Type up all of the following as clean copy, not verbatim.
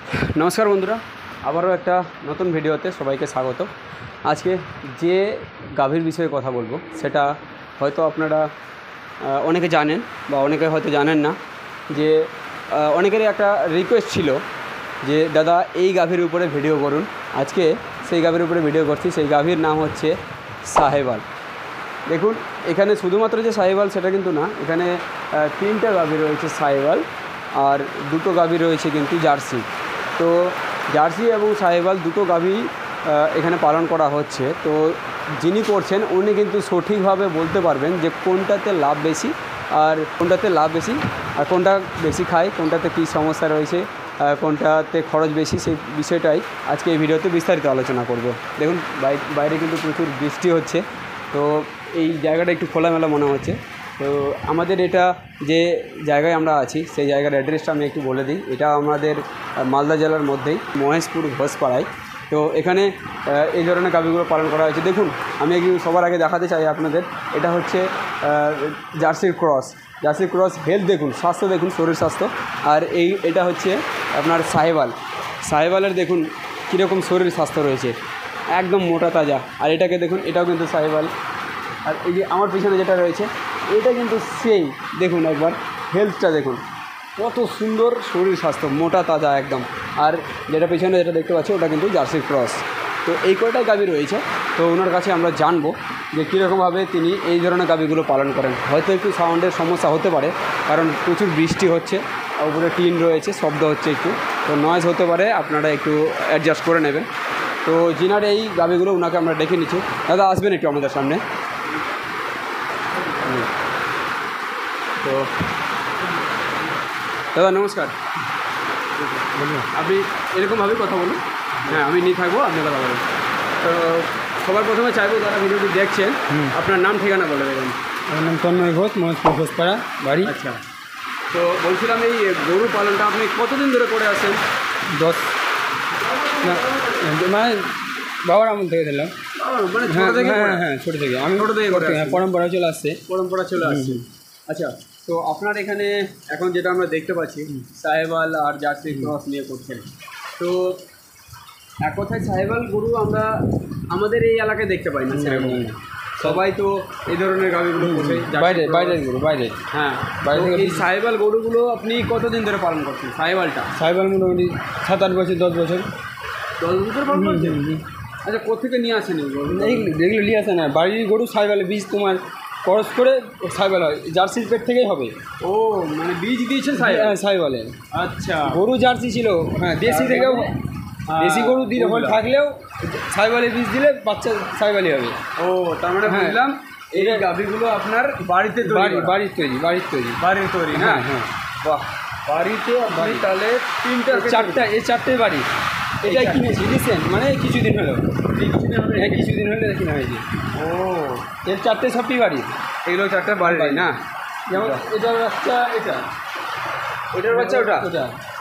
नमस्कार बंधुरा आबारो एक नतून भिडियोते सबाइके स्वागत। आज के जे गाभीर विषय कथा बोलबो सेटा हयतो आपनारा अनेके जानें बा अनेके हयतो जानें ना जे अनेकेर एकटा रिक्वेस्ट छिलो जे दादा এই গাভীর উপরে ভিডিও করুন। আজকে সেই গাভীর উপরে ভিডিও করছি। সেই গাভীর নাম হচ্ছে সাহেবাল। দেখুন এখানে শুধুমাত্র যে সাহেবাল সেটা কিন্তু না, এখানে তিনটা গাভী রয়েছে সাহেবাল আর দুটো গাভী রয়েছে কিন্তু জার্সি। তো জার্সি এবং সাহেবাল দুটো গাভী এখানে পালন করা হচ্ছে। তো যিনি করছেন উনি কিন্তু সঠিকভাবে বলতে পারবেন যে কোনটাতে লাভ বেশি আর কোনটা বেশি খায়, কোনটাতে কী সমস্যা রয়েছে, কোনটাতে খরচ বেশি, সেই বিষয়টাই আজকে এই ভিডিওতে বিস্তারিত আলোচনা করব। দেখুন বাইরে কিন্তু প্রচুর বৃষ্টি হচ্ছে, তো এই জায়গাটা একটু খোলামেলা মনে হচ্ছে। তো আমাদের এটা যে জায়গায় আমরা আছি সেই জায়গার অ্যাড্রেসটা আমি একটু বলে দিই। এটা আমাদের মালদা জেলার মধ্যেই মহেশপুর ঘোষপাড়ায়। তো এখানে এই ধরনের গাভীগুলো পালন করা হয়েছে। দেখুন আমি সবার আগে দেখাতে চাই আপনাদের, এটা হচ্ছে জার্সির ক্রস হেলথ দেখুন, স্বাস্থ্য দেখুন, শরীর স্বাস্থ্য। আর এটা হচ্ছে আপনার সাহেবালের দেখুন কীরকম শরীর স্বাস্থ্য রয়েছে, একদম মোটা তাজা। আর এটাকে দেখুন, এটাও কিন্তু সাহেবাল। আর এই যে আমার পিছনে যেটা রয়েছে এটা কিন্তু সেই দেখুন, একবার হেলথটা দেখুন, কত সুন্দর শরীর স্বাস্থ্য, মোটা তাজা একদম। আর যেটা পিছনে যেটা দেখতে পাচ্ছি ওটা কিন্তু জার্সির ক্রস। তো এই কয়টাই গাভী রয়েছে। তো ওনার কাছে আমরা জানবো যে কীরকমভাবে তিনি এই ধরনের গাভীগুলো পালন করেন। হয়তো একটু সাউন্ডের সমস্যা হতে পারে, কারণ প্রচুর বৃষ্টি হচ্ছে, উপরে টিন রয়েছে, শব্দ হচ্ছে একটু, তো নয়েজ হতে পারে, আপনারা একটু অ্যাডজাস্ট করে নেবেন। তো যিনার এই গাভীগুলো ওনাকে আমরা ডেকে নিচ্ছি। দাদা আসবেন একটু আমাদের সামনে। তো দাদা নমস্কার, বলুন। আপনি এরকমভাবেই কথা বলুন। হ্যাঁ, আমি নিয়ে থাকবো, আপনি কথা বলুন। তো সবার প্রথমে চাইবো যারা ভিডিওটি দেখছেন আপনার নাম ঠিকানা বলে দেবেন। আমার নাম তন্ময় ঘোষ, মহেশপুর ঘোষপাড়া বাড়ি। আচ্ছা, তো বলছিলাম এই গরু পালনটা আপনি কতদিন ধরে করে আসেন? 10 মানে বাবার আমল থেকে দিলাম। মানে ছোটো থেকে? হ্যাঁ ছোটো থেকে, আমি ছোটো থেকে করে পরম্পরা চলে আসছে। আচ্ছা, তো আপনার এখানে এখন যেটা আমরা দেখতে পাচ্ছি সাহেবাল আর জার্সি ক্রস নিয়ে করছেন। তো এক কথায় সাহেবাল গরু আমরা আমাদের এই এলাকায় দেখতে পাই না সেরকম। সবাই তো এই ধরনের গাভীগুলো পোষে বাইরের গরু, বাইরে। হ্যাঁ, বাইরে থেকে। এই সাহেবাল গরুগুলো আপনি কতদিন ধরে পালন করছেন? সাহেবাল মোটামুটি 7-8 বছর, 10 বছর। 10 বছর পালন করছেন? আচ্ছা, কোথেকে নিয়ে আসেন এগুলো নিয়ে আসে না, বাড়ির গরু সাহেবালের বীজ তোমার খরচ করে সাহেবাল হয়, জার্সির পেট থেকেই হবে। ও, মানে বীজ দিয়েছেন সাহেবালের। আচ্ছা, গরু জার্সি ছিল, হ্যাঁ দেশি থেকেও, দেশি গরু দিয়ে থাকলেও সাহেবালের বীজ দিলে বাচ্চা সাহেবালই হবে। ও, তার মানে বুঝলাম এই গাভীগুলো আপনার বাড়িতে বাড়ির তৈরি। হ্যাঁ হ্যাঁ, বাহ, বাড়িতে আপনি তাহলে চারটে বাড়ি। এটাই কিনেছি রিসেন্ট, মানে কিছুদিন হলো কিনা হয়েছে। ও, এর 4টে সবটি বাড়ি। এগুলো 4টে বাড়ি না? যেমন এটার বাচ্চা, এটার বাচ্চা ওটা।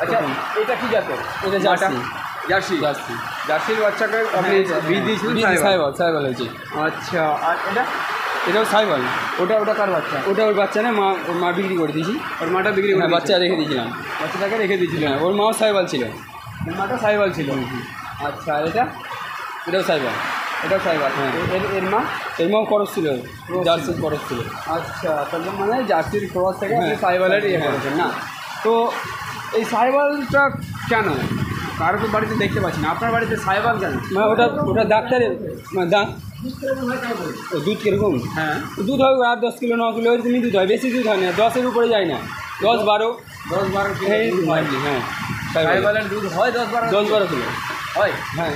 আচ্ছা, এটা কি জাতের? এটা জার্সির বাচ্চাকে আপনি বীজ দিয়েছিলেন? সাহেবাল হয়েছে। আচ্ছা, আর এটাও সাহেবাল। ওটা কার বাচ্চা? ওটা ওর বাচ্চা না, ওর মা বিক্রি করে দিয়েছি। ওর মাটা বিক্রি করে? বাচ্চা রেখে দিয়েছিলাম, বাচ্চাটাকে রেখে দিয়েছিলেন। ওর মাও সাহেবাল ছিল। মাটা সাহেবাল ছিল। আচ্ছা, আর এটাও সাহেবাল। হ্যাঁ। এর মাও খরচ ছিল, জার্সির খরচ ছিল। আচ্ছা, তাহলে মানে জার্সির ক্রস থেকে আপনি সাহেবালের করেছেন না? তো এই সাহেবালটা কেন কারো তো বাড়িতে দেখতে পাচ্ছি না, আপনার বাড়িতে সাহেবাল কেন? ওটা ডাক্তারের দাঁত। দুধ কীরকম? হ্যাঁ, দুধ হয় 8-10 কিলো, 9 কিলো এরকমই দুধ হয়, বেশি দুধ হয় না, 10-এর উপরে যায় না। 10-12 কিলো। হ্যাঁ, সাহেবালের দুধ হয় 10-12 কিলো হয়। হ্যাঁ।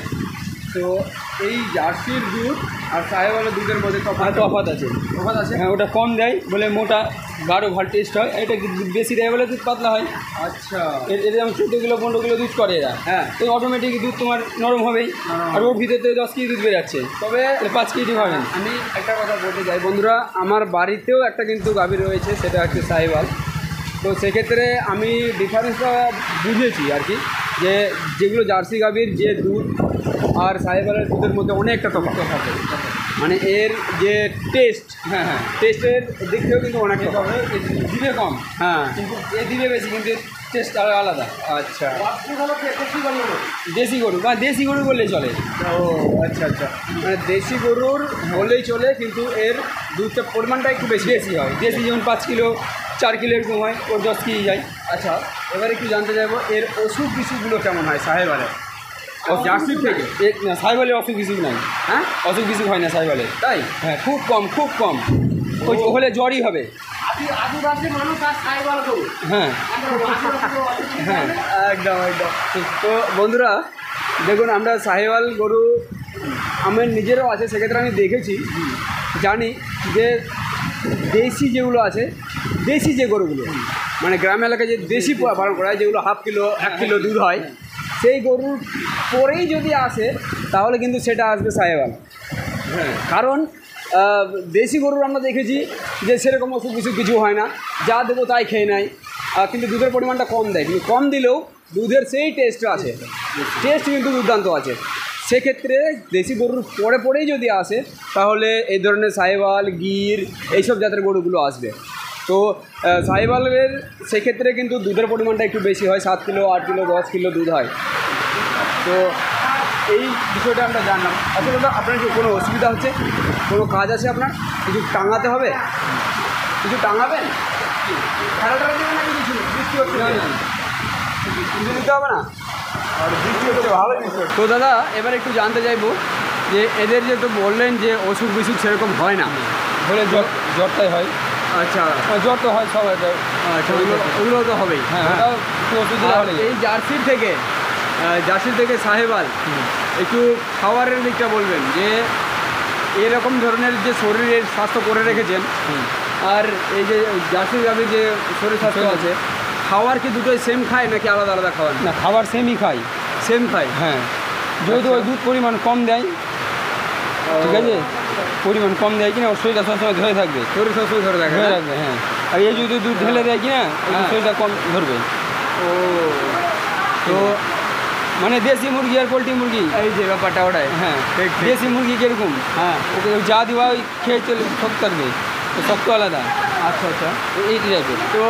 তো এই জার্সির দুধ আর সাহেবালের দুধের মধ্যে তফাৎ আছে। হ্যাঁ, ওটা কম দেয় বলে মোটা, গাঢ় ভাল টেস্ট হয়। এটা বেশি দেয় বলে দুধ পাতলা হয়। আচ্ছা, এর যেমন 14 কিলো 15 কিলো দুধ করে এরা। হ্যাঁ, তো অটোমেটিক দুধ তোমার নরম হবেই। আর ওর ভিতর থেকে 10 কেজি দুধ বেরাচ্ছে, তবে 5 কেজি হবেন। আমি একটা কথা বলতে চাই বন্ধুরা, আমার বাড়িতেও একটা কিন্তু গাভী রয়েছে, সেটা হচ্ছে সাহেবাল। তো সেক্ষেত্রে আমি ডিফারেন্সটা বুঝেছি আর কি, যে যেগুলো জার্সি গাভীর যে দুধ আর সাহেবালের দুধের মধ্যে অনেকটা তফাৎ থাকে। মানে এর যে টেস্ট, টেস্টের দিক থেকেও কিন্তু অনেক তফাৎ। দিবে কম, হ্যাঁ, কিন্তু এ দিবে বেশি, কিন্তু টেস্ট আলাদা। আচ্ছা, দেশি গরু বা দেশি গরু বললেই চলে। ও আচ্ছা আচ্ছা, মানে দেশি গরুর বললেই চলে, কিন্তু এর দুধের পরিমাণটা একটু বেশি দেশি হয়, দেশি যেমন 5 কিলো 4 কিলো এরকম হয়, ওর 10 কেজি যায়। আচ্ছা, এবার একটু জানতে চাইবো এর ওষুধ বিসুখগুলো কেমন হয় সাহেবালের জার্সির থেকে? সাইবালের অসুখ বিসুখ নাই। হ্যাঁ, অসুখ বিসুখ হয় না সাইবালের। তাই? হ্যাঁ, খুব কম, খুব কম। ওই হলে জ্বরই হবে। হ্যাঁ হ্যাঁ, একদম একদম। তো বন্ধুরা দেখুন, আমরা সাহেওয়াল গরু আমার নিজেরও আছে, সেক্ষেত্রে আমি দেখেছি, জানি যে দেশি যেগুলো আছে, দেশি যে গরুগুলো মানে গ্রাম এলাকায় যে দেশি পালন করা হয়, যেগুলো হাফ কিলো 1 কিলো দুধ হয়, সেই গরুর পরেই যদি আসে তাহলে কিন্তু সেটা আসবে সাহেওয়াল। হ্যাঁ, কারণ দেশি গরুর আমরা দেখেছি যে সেরকম ওষুধ কিছু হয় না, যা দেবো তাই খেয়ে নেয়, কিন্তু দুধের পরিমাণটা কম দেয়, কিন্তু কম দিলেও দুধের সেই টেস্ট আছে, টেস্ট কিন্তু দুর্দান্ত আছে। সেক্ষেত্রে দেশি গরুর পরেই যদি আসে তাহলে এই ধরনের সাহেওয়াল, গির এইসব জাতের গরুগুলো আসবে। তো সাহেওয়ালের সেক্ষেত্রে কিন্তু দুধের পরিমাণটা একটু বেশি হয়, 7 কিলো 8 কিলো 10 কিলো দুধ হয়। তো এই বিষয়টা আমরা জানলাম। আচ্ছা দাদা, আপনার কি কোনো অসুবিধা হচ্ছে, কোনো কাজ আছে আপনার, কিছু টাঙাতে হবে, কিছু টাঙাবেন, খেলাটা দেবেন নাকি কিছু? বৃষ্টি হচ্ছে না, কিছু দিতে হবে না, আর বৃষ্টি হচ্ছে ভালোই বিষয়। তো দাদা এবার একটু জানতে চাইবো যে এদের যে তো বললেন যে অসুখ বিসুখ সেরকম হয় না, হলে জ্বরটাই হয়। আচ্ছা, জ্বর তো হয় সবাই। আচ্ছা, ওগুলো তো হবেই। হ্যাঁ, ওটাও একটু ওষুধ দিলে আর হলে। এই জার্সির থেকে সাহেবাল একটু খাবারের দিকটা বলবেন, যে এরকম ধরনের যে শরীরের স্বাস্থ্য করে রেখেছেন, আর এই যে জার্সির গাভীর যে শরীর স্বাস্থ্য আছে, খাবার কি দুটোই সেম খায় নাকি আলাদা আলাদা খাওয়ান? না, খাবার সেমই খাই। সেম খায়? হ্যাঁ, যেহেতু ওই দুধ পরিমাণ কম দেয়, ঠিক আছে, পরিমাণ কম দেয় কিনা ওর শরীরটা সবসময় ধরে থাকবে, শরীর সবসময় ধরে ধরে রাখবে। হ্যাঁ, আর এই যদি দুধ ঢেলে দেয় কিনা শরীরটা কম ধরবে। ও, তো মানে দেশি মুরগি আর পোলট্রি মুরগি এই যে ব্যাপারটা ওটাই। হ্যাঁ, ঠিক। দেশি মুরগি কীরকম, হ্যাঁ, ওকে যা দিবা ওই খেয়ে চলে শক্ত থাকবে, তো শক্ত আলাদা। আচ্ছা আচ্ছা। এই টাইপের। তো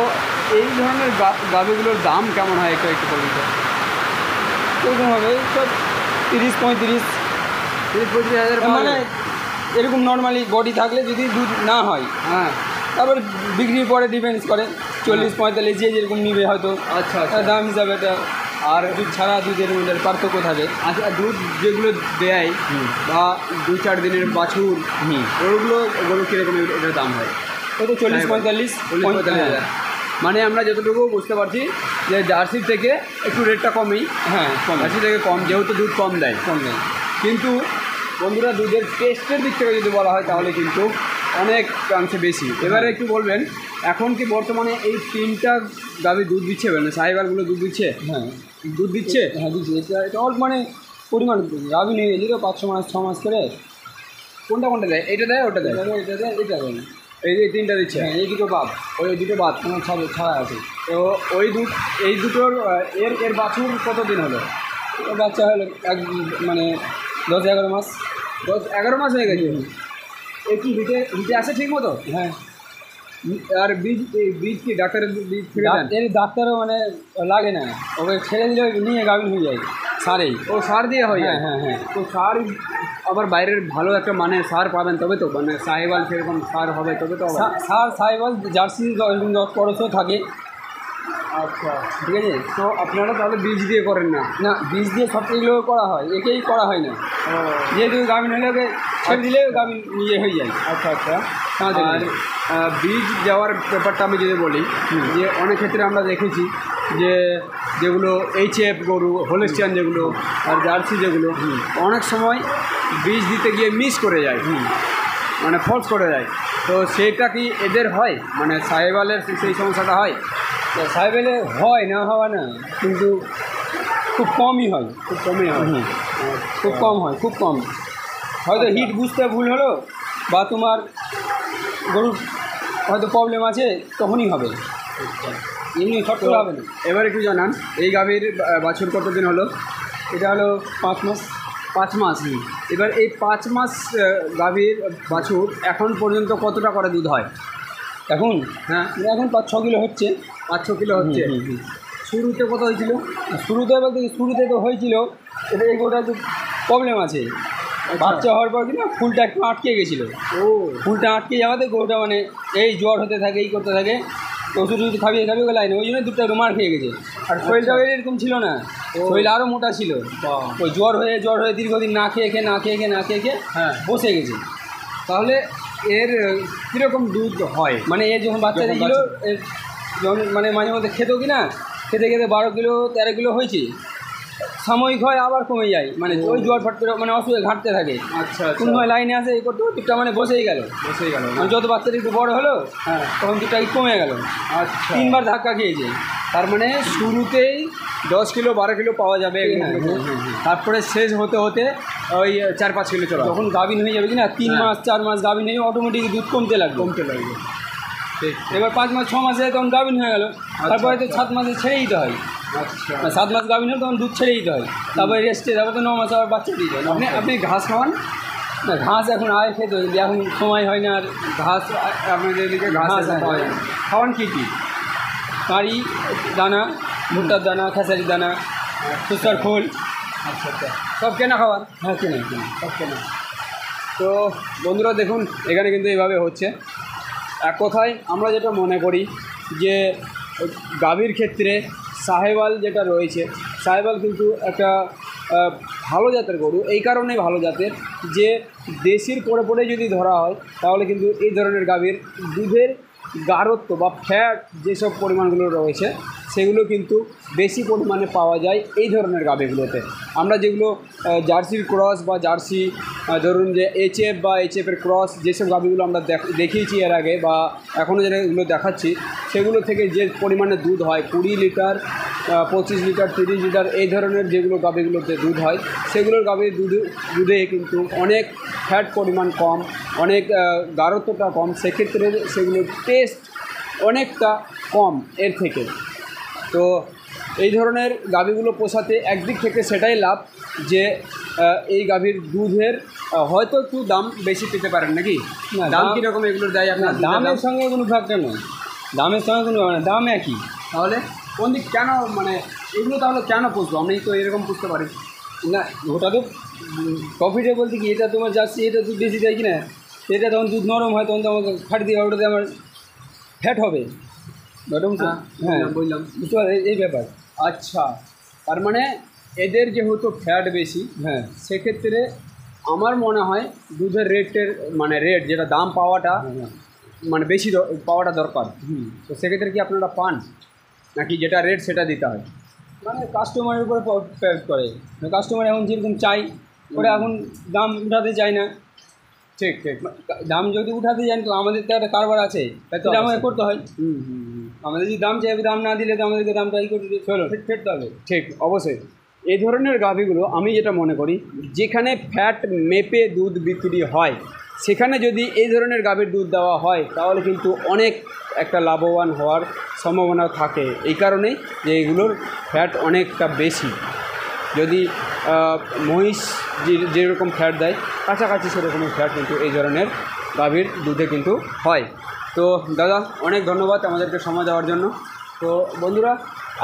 এই ধরনের গাভীগুলোর দাম কেমন হয় একটু একটু বলুন তো? এরকম হবে সব 30-35 হাজার, মানে এরকম নর্মালি বডি থাকলে যদি দুধ না হয়, হ্যাঁ, তারপর বিক্রির পরে ডিপেন্ডস করে 40-45 যে যেরকম নিবে হয়তো। আচ্ছা তার দাম হিসাবে এটা। আর দুধ ছাড়া দুধের মধ্যে পার্থক্য থাকে। আচ্ছা, দুধ যেগুলো দেয় বা 2-4 দিনের বাছুর, ওগুলো কীরকম এটার দাম হয়? ওই তো 40-45 হাজার। মানে আমরা যতটুকু বুঝতে পারছি যে জার্সির থেকে একটু রেটটা কমই। হ্যাঁ, কম। জার্সি থেকে কম, যেহেতু দুধ কম দেয়। কিন্তু বন্ধুরা দুধের টেস্টের দিক থেকে যদি বলা হয় তাহলে কিন্তু অনেক অংশে বেশি। এবারে একটু বলবেন, এখন কি বর্তমানে এই 3টা গাভী দুধ দিচ্ছে, মানে সাহিওয়ালগুলো দুধ দিচ্ছে? হ্যাঁ, দুধ দিচ্ছে। হ্যাঁ দিচ্ছে। এটা অল্প মানে পরিমাণ গাভী নিয়ে গেলি তো 5 মাস 6 মাস করে। কোনটা দেয়? এটা দেয়, ওটা দেয়? এটা দেয়, এটা দেয়। এই 3টা দিচ্ছে। হ্যাঁ, এই দুটো বাদ, ওই দুটো বাদ তোমার ছাড়া আছে। তো ওই এই দুটোর এর বাছুর কতদিন হলো? বাচ্চা হলো মানে 10-11 মাস। 10-11 মাস হয়ে গেছে। এই কি হিটে আসে ঠিক মতো? হ্যাঁ। আর বীজ কি ডাক্তারের বীজ থেকে দেন? এর ডাক্তারও মানে লাগে না, ওকে ছেড়ে দিলে নিয়ে গাভিন হয়ে যায় সারেই। ও সার দিয়ে হয়? হ্যাঁ হ্যাঁ হ্যাঁ। তো সার আবার বাইরের ভালো একটা মানে সার পাবেন তবে তো, মানে সাহিওয়াল সেরকম সার হবে তবে তো। সার সাহিওয়াল জার্সি এরকম 10-1200 থাকে। আচ্ছা, ঠিক আছে। তো আপনারা তাহলে বীজ দিয়ে করেন না? না, বীজ দিয়ে সব এগুলো করা হয়, একেই করা হয় না। যেহেতু গাভিন হলে ওকে ছেড়ে দিলে গাভিন নিজে হয়ে যায়। আচ্ছা আচ্ছা। আর বীজ দেওয়ার ব্যাপারটা আমি যদি বলি, যে অনেক ক্ষেত্রে আমরা দেখেছি যে যেগুলো HF গরু, হোলিস্টিয়ান যেগুলো আর জার্সি যেগুলো, অনেক সময় বীজ দিতে গিয়ে মিস করে যায়, মানে ফলস করে যায়। তো সেটা কি এদের হয়, মানে সাহিওয়ালের সেই সমস্যাটা হয়? সাহিওয়ালে হয় না, হওয়া না, কিন্তু খুব কমই হয়। খুব কমই হয়? খুব কম হয়, খুব কম। হয়তো হিট বুঝতে ভুল হলো, বা তোমার গরুর হয়তো প্রবলেম আছে, তখনই হবে, এমনি শর্ট করে হবে না। এবার একটু জানান, এই গাভীর বাছুর কতদিন হলো? এটা হলো 5 মাস। 5 মাস। এবার এই 5 মাস গাভীর বাছুর এখন পর্যন্ত কতটা করে দুধ হয়? এখন হ্যাঁ, এখন 5-6 কিলো হচ্ছে। 5-6 কিলো হচ্ছে। শুরুতে কত হয়েছিল? শুরুতে বলতে শুরুতে তো হয়েছিল, এটা এই গরুটা একটু প্রবলেম আছে। বাচ্চা হওয়ার পর কিনা ফুলটা একটু আটকে গেছিলো। ফুলটা আটকে যাওয়াতে গরুটা মানে এই জ্বর হতে থাকে, এই করতে থাকে, ওষুধ ওষুধ খাবিয়ে লাইনে, ওই জন্য দুটো রুমার খেয়ে গেছে। আর শরীরটাও এরকম ছিল না, শরীর আরও মোটা ছিল। ওই জ্বর হয়ে দীর্ঘদিন না খেয়ে হ্যাঁ বসে গেছে। তাহলে এর কীরকম দুধ হয়? মানে এর যখন বাচ্চা ছিল, এর যখন মানে মাঝে মধ্যে খেত কিনা, খেতে 12 কিলো 13 কিলো হয়েছে। সাময়িক হয় আবার কমে যায়, মানে ওই জ্বর ফট করে মানে অসুবিধা ঘাটতে থাকে। আচ্ছা, কোন সময় লাইনে আসে এই করতে দুধটা মানে বসেই গেল। মানে যত বাচ্চাটা একটু বড় হলো, হ্যাঁ, তখন দুধটা কমে গেল। আচ্ছা, 3 বার ধাক্কা খেয়েছে। তার মানে শুরুতেই 10 কিলো 12 কিলো পাওয়া যাবে, তারপরে শেষ হতে হতে ওই 4-5 কিলো চলে যখন গাভিন হয়ে যাবে কিনা 3 মাস 4 মাস গাভিন হয়ে অটোমেটিক দুধ কমতে লাগবে। ঠিক। এবার 5 মাস 6 মাসে তখন গাভিন হয়ে গেল, তারপরে তো 7 মাসে ছেড়ে দিতে হয়। আচ্ছা, 7 মাস গাভিন হলে তখন দুধ ছেড়ে দিতে হয়, তারপরে রেস্টে, তারপরে তো 9 মাসে আবার বাচ্চা দিতে হয়। আপনি ঘাস খাওয়ান? না, ঘাস এখন খেতে হয়, এখন সময় হয় না। আর ঘাস আপনাদের এদিকে ঘাস পাওয়া যায়? খাওয়ান কী কী? কাঁড়ি দানা, ভুট্টার দানা, খেসারির দানা, সুসার খোল। আচ্ছা, সব কেনা খাবার? হ্যাঁ, কেনা সব কেনা। তো বন্ধুরা দেখুন, এখানে কিন্তু এইভাবে হচ্ছে। এক কথায় আমরা যেটা মনে করি যে গাভীর ক্ষেত্রে সাহেবাল যেটা রয়েছে, সাহেবাল কিন্তু একটা ভালো জাতের গরু। এই কারণেই ভালো জাতের যে দেশির পরে যদি ধরা হয় তাহলে কিন্তু এই ধরনের গাভীর দুধের গাঢ়ত্ব বা ফ্যাট যেসব পরিমাণগুলো রয়েছে সেগুলো কিন্তু বেশি পরিমাণে পাওয়া যায় এই ধরনের গাভীগুলোতে। আমরা যেগুলো জার্সির ক্রস বা জার্সি ধরুন যে এইচএফ বা এইচএফের ক্রস যেসব গাভীগুলো আমরা দেখিয়েছি এর আগে বা এখনও যেগুলো দেখাচ্ছি, সেগুলো থেকে যে পরিমাণে দুধ হয় 20 লিটার 25 লিটার 30 লিটার এই ধরনের যেগুলো গাভীগুলোতে দুধ হয়, সেগুলোর গাভীর দুধে কিন্তু অনেক ফ্যাট পরিমাণ কম, অনেক গাঢ়ত্বটা কম, সেক্ষেত্রে সেগুলোর টেস্ট অনেকটা কম এর থেকে। তো এই ধরনের গাভীগুলো পোষাতে একদিক থেকে সেটাই লাভ যে এই গাভীর দুধের হয়তো একটু দাম বেশি পেতে পারেন নাকি? না, দাম কীরকম এগুলোর দেয় আপনার? দামের সঙ্গে কোনো ফ্যাক্টর নয়, দামের সঙ্গে কোনো দাম একই। তাহলে কোন দিক কেন মানে এগুলো তাহলে কেন পুষবো? আমি তো এরকম পুষতে পারি না, ওটা তো প্রফিটে বলতে কি, এটা তোমার যাচ্ছি, এটা দুধ বেশি দেয় কিনা, এটা তখন দুধ নরম হয়, তখন তো আমাকে ফাটি দিয়ে ওটাতে আমার ফ্যাট হবে। হ্যাঁ, বুঝলাম, বুঝতে পারো এই ব্যাপার। আচ্ছা, তার মানে এদের যেহেতু ফ্যাট বেশি, হ্যাঁ, সেক্ষেত্রে আমার মনে হয় দুধের রেটের মানে রেট যেটা দাম পাওয়াটা মানে বেশি পাওয়াটা দরকার। তো সেক্ষেত্রে কি আপনারা পান নাকি যেটা রেট সেটা দিতে হয়? মানে কাস্টমারের উপরে প্রয়োগ করে, কাস্টমার এখন যেরকম চাই ওরা এখন দাম উঠাতে চায় না। ঠিক, দাম যদি উঠাতে চান তো আমাদের তো একটা কারবার আছে, সেটা আমাদের করতে হয়। আমাদের যদি দাম চাইবে, দাম না দিলে তো আমাদেরকে দামটা করতে ফেরতে হবে। ঠিক, অবশ্যই। এই ধরনের গাভীগুলো আমি যেটা মনে করি, যেখানে ফ্যাট মেপে দুধ বিক্রি হয় সেখানে যদি এই ধরনের গাভীর দুধ দেওয়া হয় তাহলে কিন্তু অনেক একটা লাভবান হওয়ার সম্ভাবনা থাকে। এই কারণেই যে এগুলোর ফ্যাট অনেকটা বেশি। যদি মহিষ যেরকম ফ্যাট দেয় কাছাকাছি সেরকমই ফ্যাট কিন্তু এই ধরনের গাভীর দুধে কিন্তু হয়। তো দাদা অনেক ধন্যবাদ আমাদেরকে সময় দেওয়ার জন্য। তো বন্ধুরা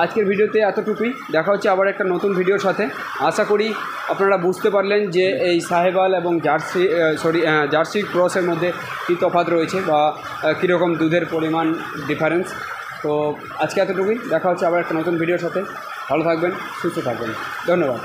আজকের ভিডিওতে এতটুকুই, দেখা হচ্ছে আবার একটা নতুন ভিডিওর সাথে। আশা করি আপনারা বুঝতে পারলেন যে এই সাহেবাল এবং জার্সি ক্রসের মধ্যে কী তফাৎ রয়েছে বা কীরকম দুধের পরিমাণ ডিফারেন্স। তো আজকে এতটুকুই, দেখা হচ্ছে আবার একটা নতুন ভিডিওর সাথে। ভালো থাকবেন, সুস্থ থাকবেন, ধন্যবাদ।